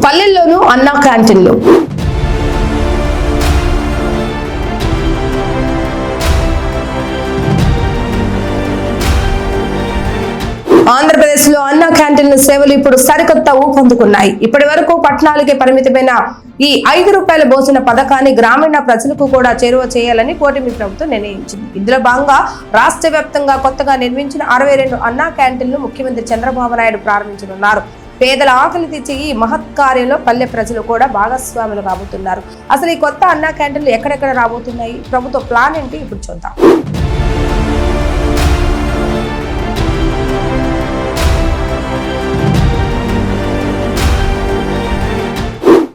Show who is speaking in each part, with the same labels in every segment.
Speaker 1: పల్లెల్లోనూ అన్నా క్యాంటీన్లు. ఆంధ్రప్రదేశ్లో అన్నా క్యాంటీన్ల సేవలు ఇప్పుడు సరికొత్త ఊపందుకున్నాయి. ఇప్పటి వరకు పట్టణాలకే పరిమితమైన ఈ ₹5 భోజన పథకాన్ని గ్రామీణ ప్రజలకు కూడా చేరువ చేయాలని కూటమి ప్రభుత్వం నిర్ణయించింది. ఇందులో భాగంగా రాష్ట్ర వ్యాప్తంగా కొత్తగా నిర్మించిన 62 అన్నా క్యాంటీన్లు ముఖ్యమంత్రి చంద్రబాబు నాయుడు ప్రారంభించనున్నారు. పేదల ఆకలి తీర్చే ఈ మహత్ కార్యంలో పల్లె ప్రజలు కూడా భాగస్వాములు కాబోతున్నారు. అసలు ఈ కొత్త అన్నా క్యాంటీన్లు ఎక్కడెక్కడ రాబోతున్నాయి, ప్రభుత్వ ప్లాన్ ఏంటి ఇప్పుడు చూద్దాం.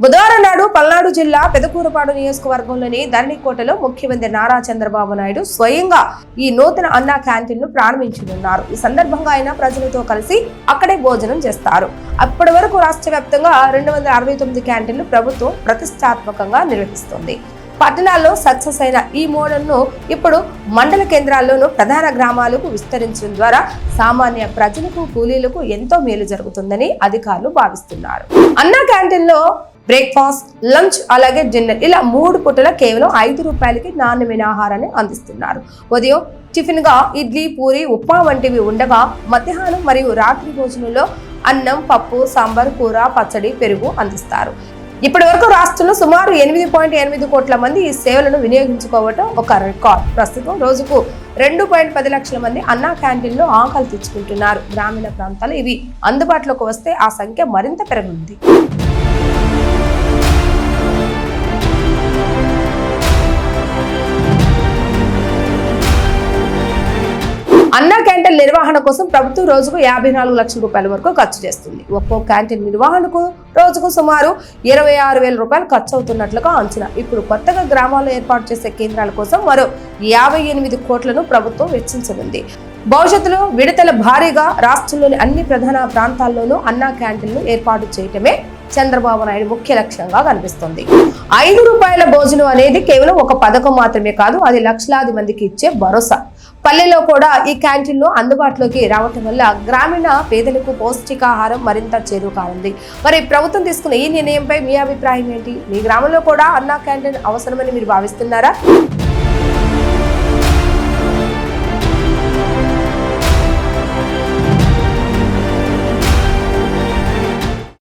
Speaker 1: బుధవారం నాడు పల్నాడు జిల్లా పెదకూరపాడు నియోజకవర్గంలోని ధరణికోటలో ముఖ్యమంత్రి నారా చంద్రబాబు నాయుడు స్వయంగా ఈ నూతన అన్నా క్యాంటీన్ ను ప్రారంభించనున్నారు. ఈ సందర్భంగా ఆయన ప్రజలతో కలిసి అక్కడే భోజనం చేస్తారు. అప్పటి వరకు రాష్ట్ర వ్యాప్తంగా 269 క్యాంటీన్లు ప్రభుత్వం ప్రతిష్టాత్మకంగా నిర్వహిస్తుంది. పట్టణాల్లో సక్సెస్ అయిన ఈ మోడల్ ను ఇప్పుడు మండల కేంద్రాల్లోనూ ప్రధాన గ్రామాలకు విస్తరించడం ద్వారా సామాన్య ప్రజలకు కూలీలకు ఎంతో మేలు జరుగుతుందని అధికారులు భావిస్తున్నారు. అన్నా క్యాంటీన్ లో బ్రేక్ఫాస్ట్, లంచ్ అలాగే డిన్నర్ ఇలా 3 పూటల కేవలం ₹5కి నాణ్యమైన ఆహారాన్ని అందిస్తున్నారు. ఉదయం టిఫిన్ గా ఇడ్లీ, పూరి, ఉప్మా వంటివి ఉండగా మధ్యాహ్నం మరియు రాత్రి భోజనంలో అన్నం, పప్పు, సాంబార్, కూర, పచ్చడి, పెరుగు అందిస్తారు. ఇప్పటి వరకు రాష్ట్రంలో సుమారు 8.8 కోట్ల మంది ఈ సేవలను వినియోగించుకోవటం ఒక రికార్డ్. ప్రస్తుతం రోజుకు 2.10 లక్షల మంది అన్నా క్యాంటీన్లో ఆకలి తెచ్చుకుంటున్నారు. గ్రామీణ ప్రాంతాలు ఇవి అందుబాటులోకి వస్తే ఆ సంఖ్య మరింత పెరగనుంది. అన్నా క్యాంటీన్ నిర్వహణ కోసం ప్రభుత్వం రోజుకు ₹54 లక్షల వరకు ఖర్చు చేస్తుంది. ఒక్కో క్యాంటీన్ నిర్వహణకు రోజుకు సుమారు ₹26,000 ఖర్చు అవుతున్నట్లుగా అంచనా. ఇప్పుడు కొత్తగా గ్రామాల్లో ఏర్పాటు చేసే కేంద్రాల కోసం మరో 58 కోట్లను ప్రభుత్వం వెచ్చించనుంది. భవిష్యత్తులో విడతల భారీగా రాష్ట్రంలోని అన్ని ప్రధాన ప్రాంతాల్లోనూ అన్నా క్యాంటీన్లు ఏర్పాటు చేయటమే చంద్రబాబు నాయుడు ముఖ్య లక్ష్యంగా కనిపిస్తుంది. ₹5 భోజనం అనేది కేవలం ఒక పథకం మాత్రమే కాదు, అది లక్షలాది మందికి ఇచ్చే భరోసా. పల్లెల్లో కూడా ఈ క్యాంటీన్లు అందుబాటులోకి రావటం వల్ల గ్రామీణ పేదలకు పౌష్టికాహారం మరింత చేరువ కానుంది. మరి ప్రభుత్వం తీసుకున్న ఈ నిర్ణయంపై మీ అభిప్రాయం ఏంటి? మీ గ్రామంలో కూడా అన్నా క్యాంటీన్ అవసరమని మీరు భావిస్తున్నారా?